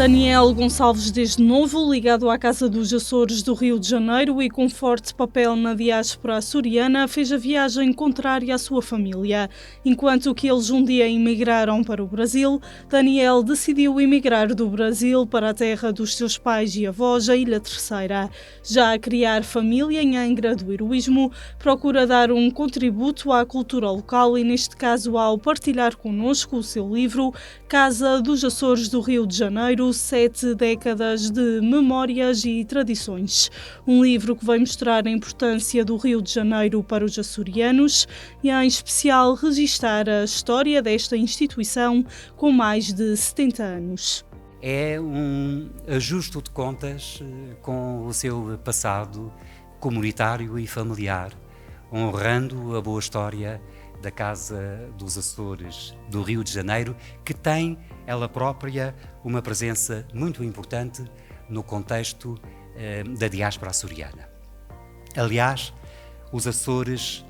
Daniel Gonçalves, desde novo, ligado à Casa dos Açores do Rio de Janeiro e com forte papel na diáspora açoriana, fez a viagem contrária à sua família. Enquanto que eles um dia emigraram para o Brasil, Daniel decidiu emigrar do Brasil para a terra dos seus pais e avós, a Ilha Terceira. Já a criar família em Angra do Heroísmo, procura dar um contributo à cultura local e, neste caso, ao partilhar connosco o seu livro Casa dos Açores do Rio de Janeiro, 7 décadas de memórias e tradições. Um livro que vai mostrar a importância do Rio de Janeiro para os açorianos e, em especial, registar a história desta instituição com mais de 70 anos. É um ajuste de contas com o seu passado comunitário e familiar, honrando a boa história da Casa dos Açores do Rio de Janeiro, que tem ela própria uma presença muito importante no contexto da diáspora açoriana. Aliás, os Açores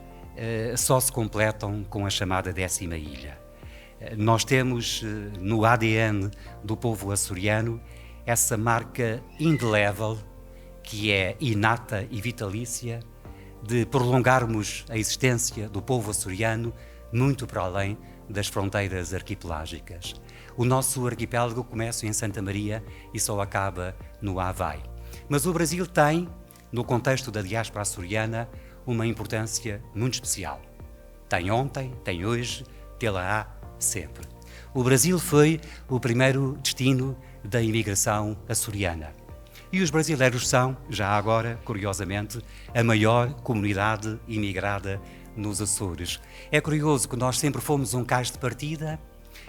só se completam com a chamada 10ª ilha. Nós temos no ADN do povo açoriano essa marca indelével, que é inata e vitalícia, de prolongarmos a existência do povo açoriano muito para além das fronteiras arquipelágicas. O nosso arquipélago começa em Santa Maria e só acaba no Havaí. Mas o Brasil tem, no contexto da diáspora açoriana, uma importância muito especial. Tem ontem, tem hoje, tê-la-á sempre. O Brasil foi o primeiro destino da imigração açoriana. E os brasileiros são, já agora, curiosamente, a maior comunidade imigrada nos Açores. É curioso que nós sempre fomos um cais de partida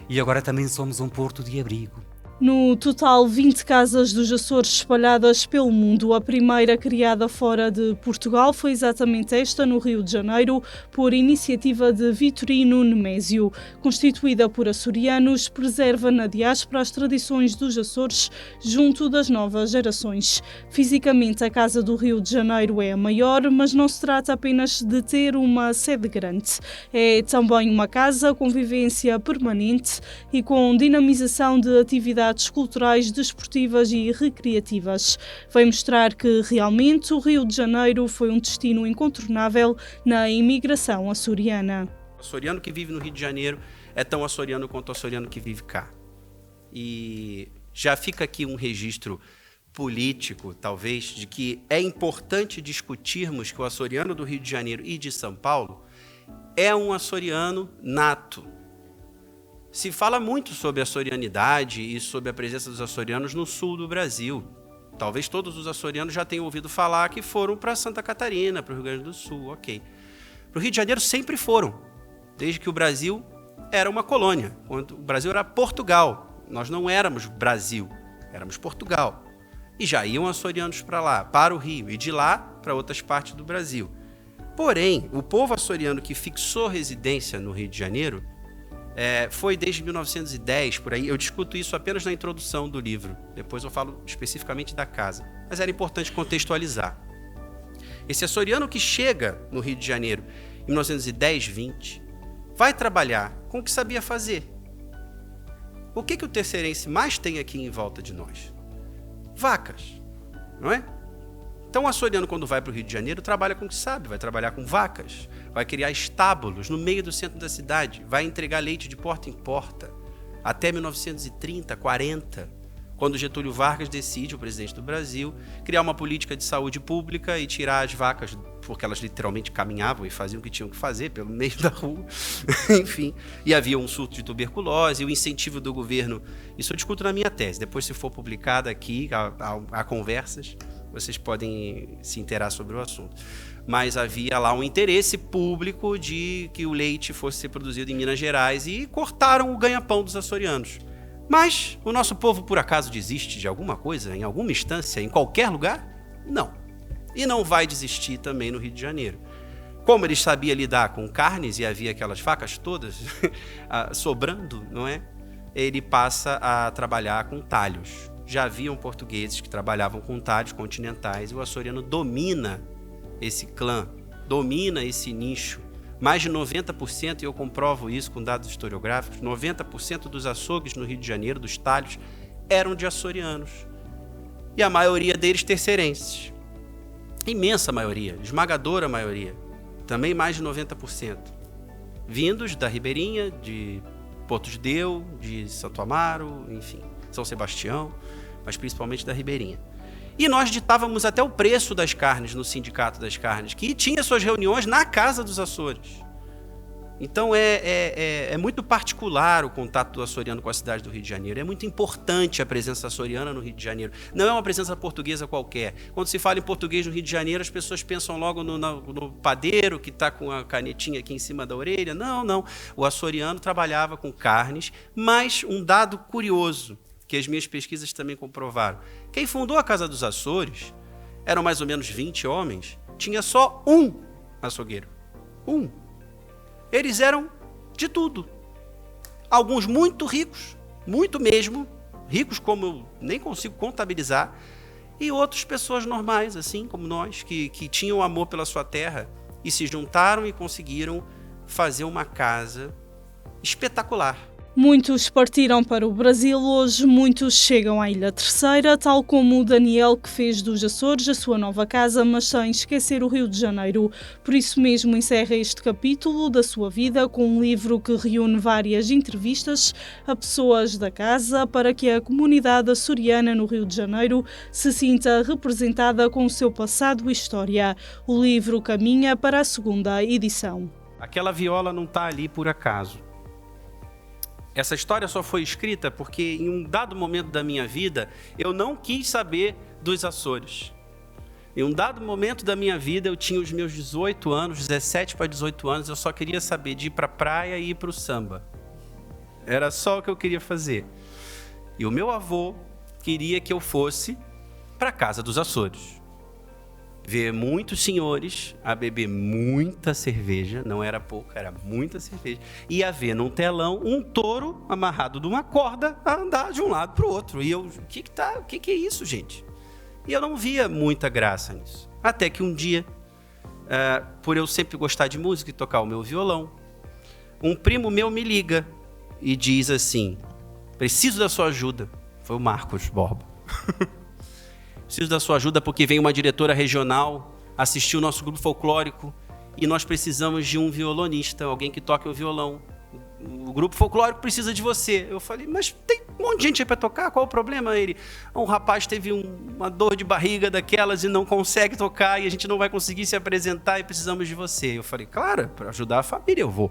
e agora também somos um porto de abrigo. No total, 20 casas dos Açores espalhadas pelo mundo. A primeira criada fora de Portugal foi exatamente esta, no Rio de Janeiro, por iniciativa de Vitorino Nemésio. Constituída por açorianos, preserva na diáspora as tradições dos Açores junto das novas gerações. Fisicamente, a Casa do Rio de Janeiro é a maior, mas não se trata apenas de ter uma sede grande. É também uma casa com vivência permanente e com dinamização de atividades culturais, desportivas e recreativas. Vai mostrar que realmente o Rio de Janeiro foi um destino incontornável na imigração açoriana. O açoriano que vive no Rio de Janeiro é tão açoriano quanto o açoriano que vive cá. E já fica aqui um registro político, talvez, de que é importante discutirmos que o açoriano do Rio de Janeiro e de São Paulo é um açoriano nato. Se fala muito sobre a açorianidade e sobre a presença dos açorianos no sul do Brasil. Talvez todos os açorianos já tenham ouvido falar que foram para Santa Catarina, para o Rio Grande do Sul, ok. Para o Rio de Janeiro sempre foram, desde que o Brasil era uma colônia. Quando o Brasil era Portugal, nós não éramos Brasil, éramos Portugal. E já iam açorianos para lá, para o Rio, e de lá para outras partes do Brasil. Porém, o povo açoriano que fixou residência no Rio de Janeiro foi desde 1910, por aí. Eu discuto isso apenas na introdução do livro. Depois eu falo especificamente da casa. Mas era importante contextualizar. Esse açoriano que chega no Rio de Janeiro em 1910, 20, vai trabalhar com o que sabia fazer. O que o terceirense mais tem aqui em volta de nós? Vacas, não é? Então o açoriano, quando vai para o Rio de Janeiro, trabalha com o que sabe, vai trabalhar com vacas, vai criar estábulos no meio do centro da cidade, vai entregar leite de porta em porta, até 1930, 40, quando Getúlio Vargas decide, o presidente do Brasil, criar uma política de saúde pública e tirar as vacas, porque elas literalmente caminhavam e faziam o que tinham que fazer pelo meio da rua, enfim, e havia um surto de tuberculose, e o incentivo do governo, isso eu discuto na minha tese, depois se for publicada aqui, há conversas, vocês podem se interar sobre o assunto. Mas havia lá um interesse público de que o leite fosse ser produzido em Minas Gerais e cortaram o ganha-pão dos açorianos. Mas o nosso povo, por acaso, desiste de alguma coisa, em alguma instância, em qualquer lugar? Não. E não vai desistir também no Rio de Janeiro. Como ele sabia lidar com carnes e havia aquelas vacas todas sobrando, não é? Ele passa a trabalhar com talhos. Já haviam portugueses que trabalhavam com talhos continentais e o açoriano domina esse clã, domina esse nicho. Mais de 90%, e eu comprovo isso com dados historiográficos, 90% dos açougues no Rio de Janeiro, dos talhos, eram de açorianos. E a maioria deles terceirenses. Imensa maioria, esmagadora maioria. Também mais de 90%. Vindos da Ribeirinha, de Porto de Deus, de Santo Amaro, enfim, São Sebastião, mas principalmente da Ribeirinha. E nós ditávamos até o preço das carnes no Sindicato das Carnes, que tinha suas reuniões na Casa dos Açores. Então é muito particular o contato do açoriano com a cidade do Rio de Janeiro. É muito importante a presença açoriana no Rio de Janeiro. Não é uma presença portuguesa qualquer. Quando se fala em português no Rio de Janeiro, as pessoas pensam logo no padeiro que está com a canetinha aqui em cima da orelha. Não, não. O açoriano trabalhava com carnes, mas um dado curioso, que as minhas pesquisas também comprovaram. Quem fundou a Casa dos Açores, eram mais ou menos 20 homens, tinha só um açougueiro. Um. Eles eram de tudo. Alguns muito ricos, muito mesmo, ricos como eu nem consigo contabilizar, e outras pessoas normais, assim como nós, que tinham amor pela sua terra e se juntaram e conseguiram fazer uma casa espetacular. Muitos partiram para o Brasil, hoje muitos chegam à Ilha Terceira, tal como o Daniel, que fez dos Açores a sua nova casa, mas sem esquecer o Rio de Janeiro. Por isso mesmo encerra este capítulo da sua vida com um livro que reúne várias entrevistas a pessoas da casa para que a comunidade açoriana no Rio de Janeiro se sinta representada com o seu passado e história. O livro caminha para a segunda edição. Aquela viola não está ali por acaso. Essa história só foi escrita porque em um dado momento da minha vida eu não quis saber dos Açores. Em um dado momento da minha vida eu tinha os meus 18 anos, 17 para 18 anos, eu só queria saber de ir para a praia e ir para o samba. Era só o que eu queria fazer. E o meu avô queria que eu fosse para a Casa dos Açores. Ver muitos senhores a beber muita cerveja, não era pouca, era muita cerveja, e a ver num telão um touro amarrado de uma corda a andar de um lado para o outro. E eu, o que é isso, gente? E eu não via muita graça nisso. Até que um dia, por eu sempre gostar de música e tocar o meu violão, um primo meu me liga e diz assim: preciso da sua ajuda. Foi o Marcos Borba. Preciso da sua ajuda porque vem uma diretora regional assistir o nosso grupo folclórico e nós precisamos de um violonista, alguém que toque o violão. O grupo folclórico precisa de você. Eu falei, mas tem um monte de gente aí para tocar, qual o problema? Ele, um rapaz teve uma dor de barriga daquelas e não consegue tocar e a gente não vai conseguir se apresentar e precisamos de você. Eu falei, claro, para ajudar a família eu vou.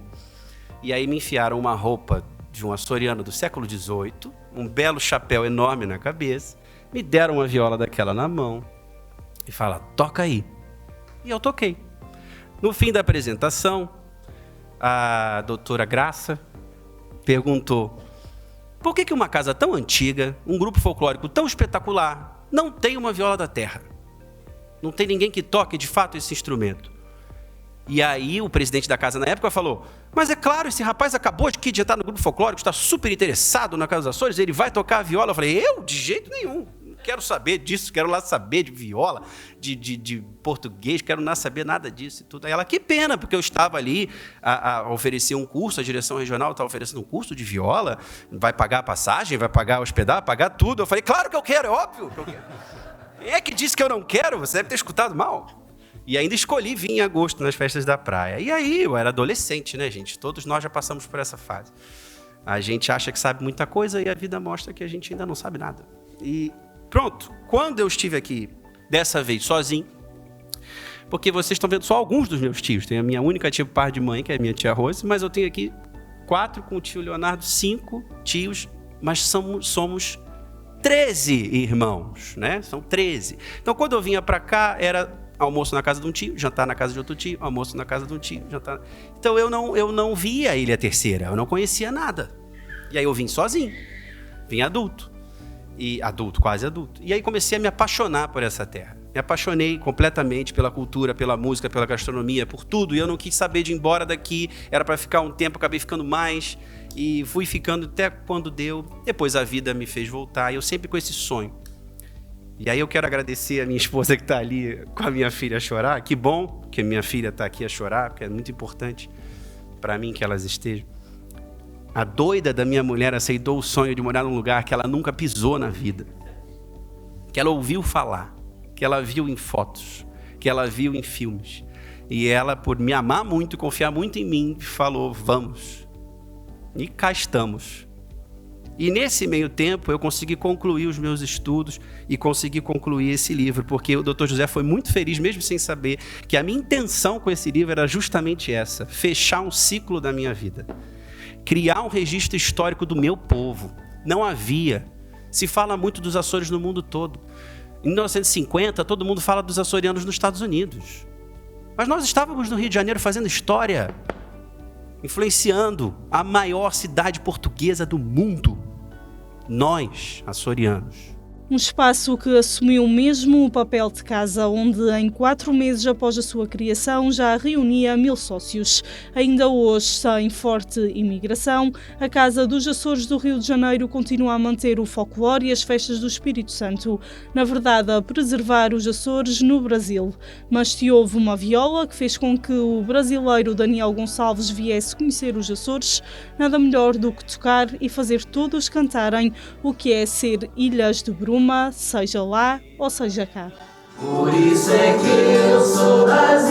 E aí me enfiaram uma roupa de um açoriano do século XVIII, um belo chapéu enorme na cabeça, me deram uma viola daquela na mão e falaram, toca aí. E eu toquei. No fim da apresentação, a doutora Graça perguntou, por que uma casa tão antiga, um grupo folclórico tão espetacular, não tem uma viola da terra? Não tem ninguém que toque de fato esse instrumento. E aí o presidente da casa na época falou, mas é claro, esse rapaz acabou de estar no grupo folclórico, está super interessado na Casa dos Açores, ele vai tocar a viola. Eu falei, eu? De jeito nenhum. Não quero saber disso, quero lá saber de viola, de português, quero não saber nada disso e tudo. Aí ela, que pena, porque eu estava ali a oferecer um curso, a direção regional estava oferecendo um curso de viola, vai pagar a passagem, vai pagar a hospedagem, vai pagar tudo. Eu falei, claro que eu quero, é óbvio que eu quero. Quem é que disse que eu não quero? Você deve ter escutado mal. E ainda escolhi vir em agosto nas festas da praia. E aí, eu era adolescente, né, gente? Todos nós já passamos por essa fase. A gente acha que sabe muita coisa e a vida mostra que a gente ainda não sabe nada. E pronto, quando eu estive aqui, dessa vez, sozinho, porque vocês estão vendo só alguns dos meus tios. Tem a minha única tia par de mãe, que é a minha tia Rose, mas eu tenho aqui 4 com o tio Leonardo, 5 tios, mas somos 13 irmãos, né? São 13. Então, quando eu vinha para cá, era almoço na casa de um tio, jantar na casa de outro tio, almoço na casa de um tio, jantar... Então eu não via a Ilha Terceira, eu não conhecia nada. E aí eu vim sozinho, vim adulto, quase adulto. E aí comecei a me apaixonar por essa terra. Me apaixonei completamente pela cultura, pela música, pela gastronomia, por tudo. E eu não quis saber de ir embora daqui, era para ficar um tempo, acabei ficando mais. E fui ficando até quando deu. Depois a vida me fez voltar, e eu sempre com esse sonho. E aí eu quero agradecer a minha esposa que está ali com a minha filha a chorar. Que bom que a minha filha está aqui a chorar, porque é muito importante para mim que elas estejam. A doida da minha mulher aceitou o sonho de morar num lugar que ela nunca pisou na vida, que ela ouviu falar, que ela viu em fotos, que ela viu em filmes. E ela, por me amar muito e confiar muito em mim, falou, vamos. E cá estamos. E nesse meio tempo eu consegui concluir os meus estudos e consegui concluir esse livro, porque o Dr. José foi muito feliz, mesmo sem saber, que a minha intenção com esse livro era justamente essa, fechar um ciclo da minha vida. Criar um registro histórico do meu povo. Não havia. Se fala muito dos Açores no mundo todo. Em 1950, todo mundo fala dos açorianos nos Estados Unidos. Mas nós estávamos no Rio de Janeiro fazendo história, influenciando a maior cidade portuguesa do mundo. Nós, açorianos. Um espaço que assumiu mesmo o papel de casa, onde em 4 meses após a sua criação já reunia 1000 sócios. Ainda hoje, sem forte imigração, a Casa dos Açores do Rio de Janeiro continua a manter o folclore e as festas do Espírito Santo. Na verdade, a preservar os Açores no Brasil. Mas se houve uma viola que fez com que o brasileiro Daniel Gonçalves viesse conhecer os Açores, nada melhor do que tocar e fazer todos cantarem o que é ser ilhas de Bruma, seja lá ou seja cá. Por isso é que eu sou das